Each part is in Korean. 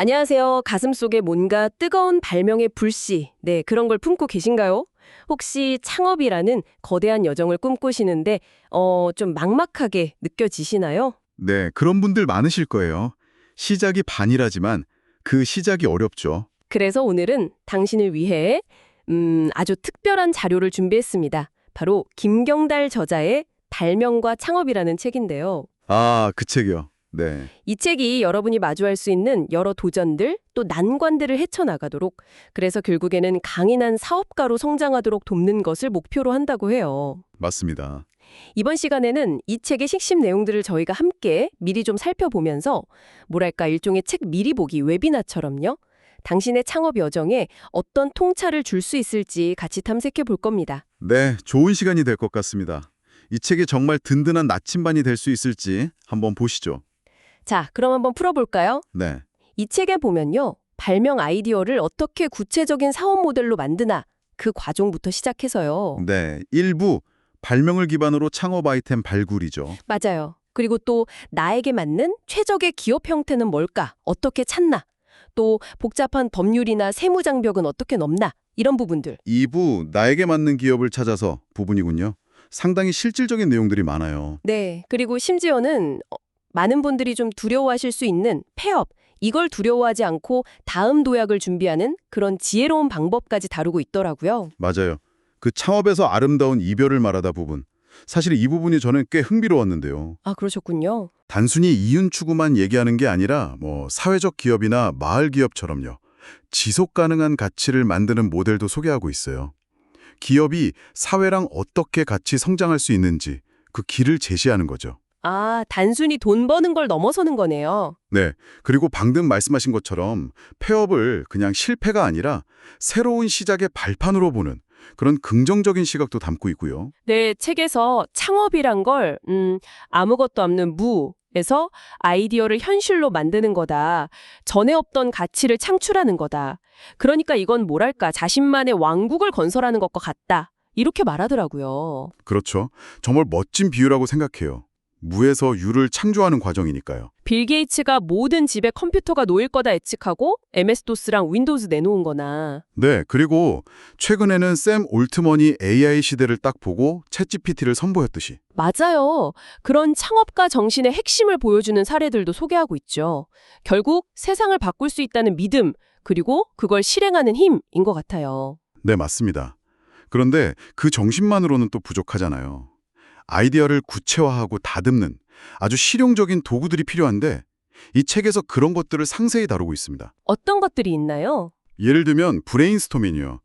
안녕하세요. 가슴속에 뭔가 뜨거운 발명의 불씨, 네, 그런 걸 품고 계신가요? 혹시 창업이라는 거대한 여정을 꿈꾸시는데, 좀 막막하게 느껴지시나요? 네, 그런 분들 많으실 거예요. 시작이 반이라지만 그 시작이 어렵죠. 그래서 오늘은 당신을 위해 아주 특별한 자료를 준비했습니다. 바로 김경달 저자의 발명과 창업이라는 책인데요. 아, 그 책이요. 네, 이 책이 여러분이 마주할 수 있는 여러 도전들 또 난관들을 헤쳐나가도록 그래서 결국에는 강인한 사업가로 성장하도록 돕는 것을 목표로 한다고 해요. 맞습니다. 이번 시간에는 이 책의 핵심 내용들을 저희가 함께 미리 좀 살펴보면서 뭐랄까 일종의 책 미리 보기 웨비나처럼요. 당신의 창업 여정에 어떤 통찰을 줄 수 있을지 같이 탐색해 볼 겁니다. 네, 좋은 시간이 될 것 같습니다. 이 책이 정말 든든한 나침반이 될 수 있을지 한번 보시죠. 자, 그럼 한번 풀어볼까요? 네, 이 책에 보면요. 발명 아이디어를 어떻게 구체적인 사업 모델로 만드나 그 과정부터 시작해서요. 네, 일부 발명을 기반으로 창업 아이템 발굴이죠. 맞아요. 그리고 또 나에게 맞는 최적의 기업 형태는 뭘까? 어떻게 찾나? 또 복잡한 법률이나 세무 장벽은 어떻게 넘나? 이런 부분들. 2부 나에게 맞는 기업을 찾아서 부분이군요. 상당히 실질적인 내용들이 많아요. 네. 그리고 심지어는 많은 분들이 좀 두려워하실 수 있는 폐업. 이걸 두려워하지 않고 다음 도약을 준비하는 그런 지혜로운 방법까지 다루고 있더라고요. 맞아요. 그 창업에서 아름다운 이별을 말하다 부분. 사실 이 부분이 저는 꽤 흥미로웠는데요. 아, 그러셨군요. 단순히 이윤 추구만 얘기하는 게 아니라 사회적 기업이나 마을 기업처럼요. 지속 가능한 가치를 만드는 모델도 소개하고 있어요. 기업이 사회랑 어떻게 같이 성장할 수 있는지 그 길을 제시하는 거죠. 아, 단순히 돈 버는 걸 넘어서는 거네요. 네. 그리고 방금 말씀하신 것처럼 폐업을 그냥 실패가 아니라 새로운 시작의 발판으로 보는 그런 긍정적인 시각도 담고 있고요. 네, 책에서 창업이란 걸 아무것도 없는 무에서 아이디어를 현실로 만드는 거다. 전에 없던 가치를 창출하는 거다. 그러니까 이건 뭐랄까 자신만의 왕국을 건설하는 것과 같다. 이렇게 말하더라고요. 그렇죠. 정말 멋진 비유라고 생각해요. 무에서 유를 창조하는 과정이니까요. 빌 게이츠가 모든 집에 컴퓨터가 놓일 거다 예측하고 MS-DOS랑 윈도우즈 내놓은 거나. 네, 그리고 최근에는 샘 올트먼이 AI 시대를 딱 보고 챗GPT를 선보였듯이. 맞아요. 그런 창업가 정신의 핵심을 보여주는 사례들도 소개하고 있죠. 결국 세상을 바꿀 수 있다는 믿음, 그리고 그걸 실행하는 힘인 것 같아요. 네, 맞습니다. 그런데 그 정신만으로는 또 부족하잖아요. 아이디어를 구체화하고 다듬는 아주 실용적인 도구들이 필요한데 이 책에서 그런 것들을 상세히 다루고 있습니다. 어떤 것들이 있나요? 예를 들면 브레인스토밍이요.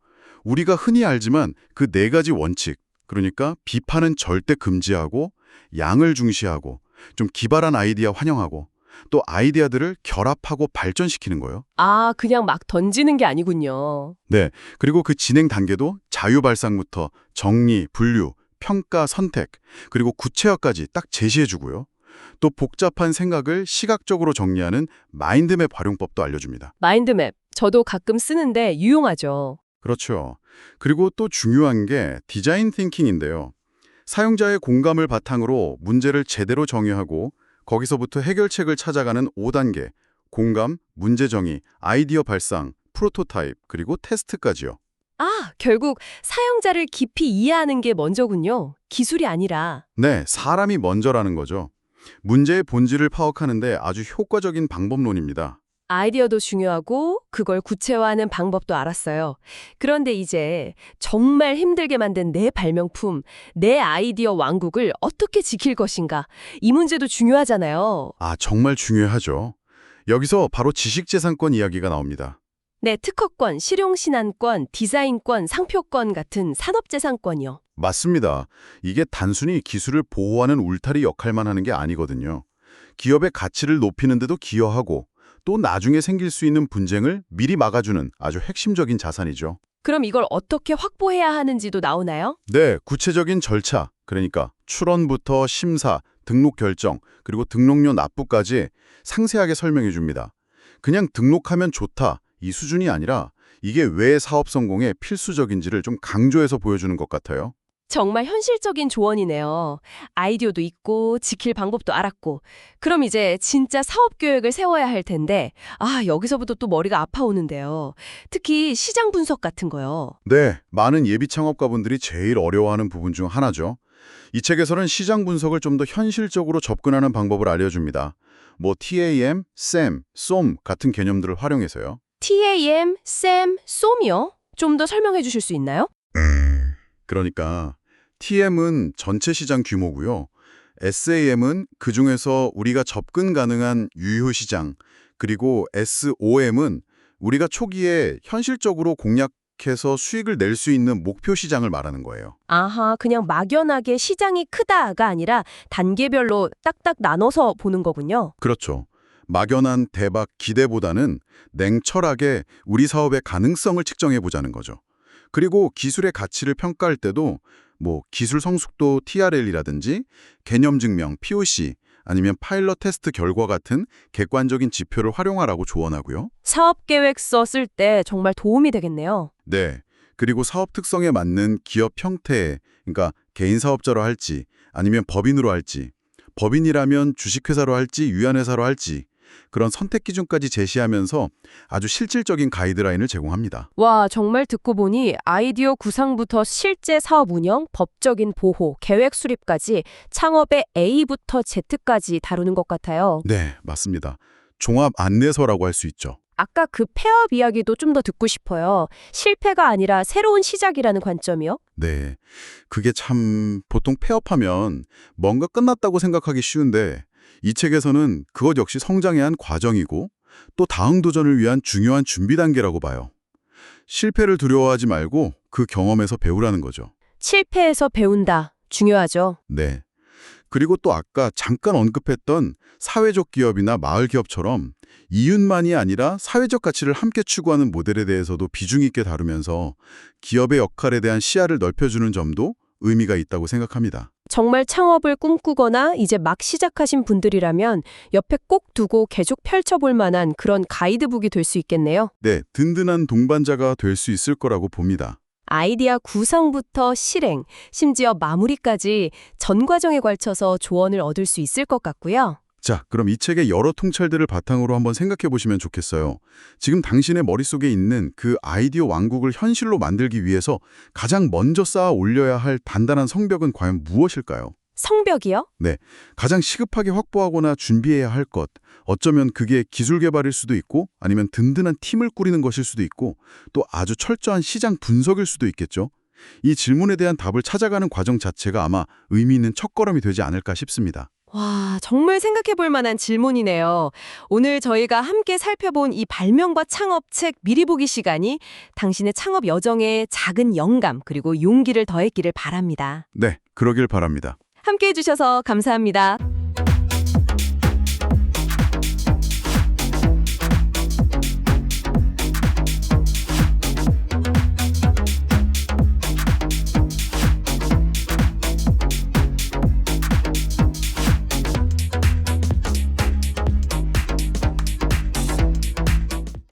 우리가 흔히 알지만 그 네 가지 원칙, 그러니까 비판은 절대 금지하고 양을 중시하고 좀 기발한 아이디어 환영하고 또 아이디어들을 결합하고 발전시키는 거예요. 아, 그냥 막 던지는 게 아니군요. 네, 그리고 그 진행 단계도 자유발상부터 정리, 분류, 평가, 선택, 그리고 구체화까지 딱 제시해주고요. 또 복잡한 생각을 시각적으로 정리하는 마인드맵 활용법도 알려줍니다. 마인드맵, 저도 가끔 쓰는데 유용하죠. 그렇죠. 그리고 또 중요한 게 디자인 띵킹인데요. 사용자의 공감을 바탕으로 문제를 제대로 정의하고 거기서부터 해결책을 찾아가는 5단계, 공감, 문제 정의, 아이디어 발상, 프로토타입, 그리고 테스트까지요. 아, 결국 사용자를 깊이 이해하는 게 먼저군요. 기술이 아니라. 네, 사람이 먼저라는 거죠. 문제의 본질을 파악하는데 아주 효과적인 방법론입니다. 아이디어도 중요하고 그걸 구체화하는 방법도 알았어요. 그런데 이제 정말 힘들게 만든 내 발명품, 내 아이디어 왕국을 어떻게 지킬 것인가? 이 문제도 중요하잖아요. 아, 정말 중요하죠. 여기서 바로 지식재산권 이야기가 나옵니다. 네, 특허권, 실용신안권, 디자인권, 상표권 같은 산업재산권이요. 맞습니다. 이게 단순히 기술을 보호하는 울타리 역할만 하는 게 아니거든요. 기업의 가치를 높이는 데도 기여하고 또 나중에 생길 수 있는 분쟁을 미리 막아주는 아주 핵심적인 자산이죠. 그럼 이걸 어떻게 확보해야 하는지도 나오나요? 네, 구체적인 절차, 그러니까 출원부터 심사, 등록 결정, 그리고 등록료 납부까지 상세하게 설명해 줍니다. 그냥 등록하면 좋다, 이 수준이 아니라 이게 왜 사업 성공에 필수적인지를 좀 강조해서 보여주는 것 같아요. 정말 현실적인 조언이네요. 아이디어도 있고 지킬 방법도 알았고. 그럼 이제 진짜 사업 계획을 세워야 할 텐데 여기서부터 또 머리가 아파오는데요. 특히 시장 분석 같은 거요. 네, 많은 예비 창업가분들이 제일 어려워하는 부분 중 하나죠. 이 책에서는 시장 분석을 좀 더 현실적으로 접근하는 방법을 알려줍니다. 뭐 TAM, SAM, SOM 같은 개념들을 활용해서요. TAM, SAM, SOM이요? 좀 더 설명해 주실 수 있나요? 그러니까 TM은 전체 시장 규모고요. SAM은 그중에서 우리가 접근 가능한 유효 시장, 그리고 SOM은 우리가 초기에 현실적으로 공략해서 수익을 낼 수 있는 목표 시장을 말하는 거예요. 아하, 그냥 막연하게 시장이 크다가 아니라 단계별로 딱딱 나눠서 보는 거군요. 그렇죠. 막연한 대박 기대보다는 냉철하게 우리 사업의 가능성을 측정해 보자는 거죠. 그리고 기술의 가치를 평가할 때도 뭐 기술 성숙도 TRL이라든지 개념 증명 POC 아니면 파일럿 테스트 결과 같은 객관적인 지표를 활용하라고 조언하고요. 사업 계획서 쓸 때 정말 도움이 되겠네요. 네. 그리고 사업 특성에 맞는 기업 형태, 그러니까 개인 사업자로 할지 아니면 법인으로 할지, 법인이라면 주식회사로 할지 유한회사로 할지 그런 선택 기준까지 제시하면서 아주 실질적인 가이드라인을 제공합니다. 와, 정말 듣고 보니 아이디어 구상부터 실제 사업 운영, 법적인 보호, 계획 수립까지 창업의 A부터 Z까지 다루는 것 같아요. 네, 맞습니다. 종합 안내서라고 할 수 있죠. 아까 그 폐업 이야기도 좀 더 듣고 싶어요. 실패가 아니라 새로운 시작이라는 관점이요? 네, 그게 참 보통 폐업하면 뭔가 끝났다고 생각하기 쉬운데 이 책에서는 그것 역시 성장의 한 과정이고 또 다음 도전을 위한 중요한 준비 단계라고 봐요. 실패를 두려워하지 말고 그 경험에서 배우라는 거죠. 실패에서 배운다. 중요하죠. 네. 그리고 또 아까 잠깐 언급했던 사회적 기업이나 마을 기업처럼 이윤만이 아니라 사회적 가치를 함께 추구하는 모델에 대해서도 비중 있게 다루면서 기업의 역할에 대한 시야를 넓혀주는 점도 의미가 있다고 생각합니다. 정말 창업을 꿈꾸거나 이제 막 시작하신 분들이라면 옆에 꼭 두고 계속 펼쳐볼 만한 그런 가이드북이 될 수 있겠네요. 네, 든든한 동반자가 될 수 있을 거라고 봅니다. 아이디어 구상부터 실행, 심지어 마무리까지 전 과정에 걸쳐서 조언을 얻을 수 있을 것 같고요. 자, 그럼 이 책의 여러 통찰들을 바탕으로 한번 생각해 보시면 좋겠어요. 지금 당신의 머릿속에 있는 그 아이디어 왕국을 현실로 만들기 위해서 가장 먼저 쌓아 올려야 할 단단한 성벽은 과연 무엇일까요? 성벽이요? 네, 가장 시급하게 확보하거나 준비해야 할 것. 어쩌면 그게 기술 개발일 수도 있고 아니면 든든한 팀을 꾸리는 것일 수도 있고 또 아주 철저한 시장 분석일 수도 있겠죠. 이 질문에 대한 답을 찾아가는 과정 자체가 아마 의미 있는 첫걸음이 되지 않을까 싶습니다. 와, 정말 생각해 볼 만한 질문이네요. 오늘 저희가 함께 살펴본 이 발명과 창업책 미리 보기 시간이 당신의 창업 여정에 작은 영감 그리고 용기를 더했기를 바랍니다. 네, 그러길 바랍니다. 함께 해주셔서 감사합니다.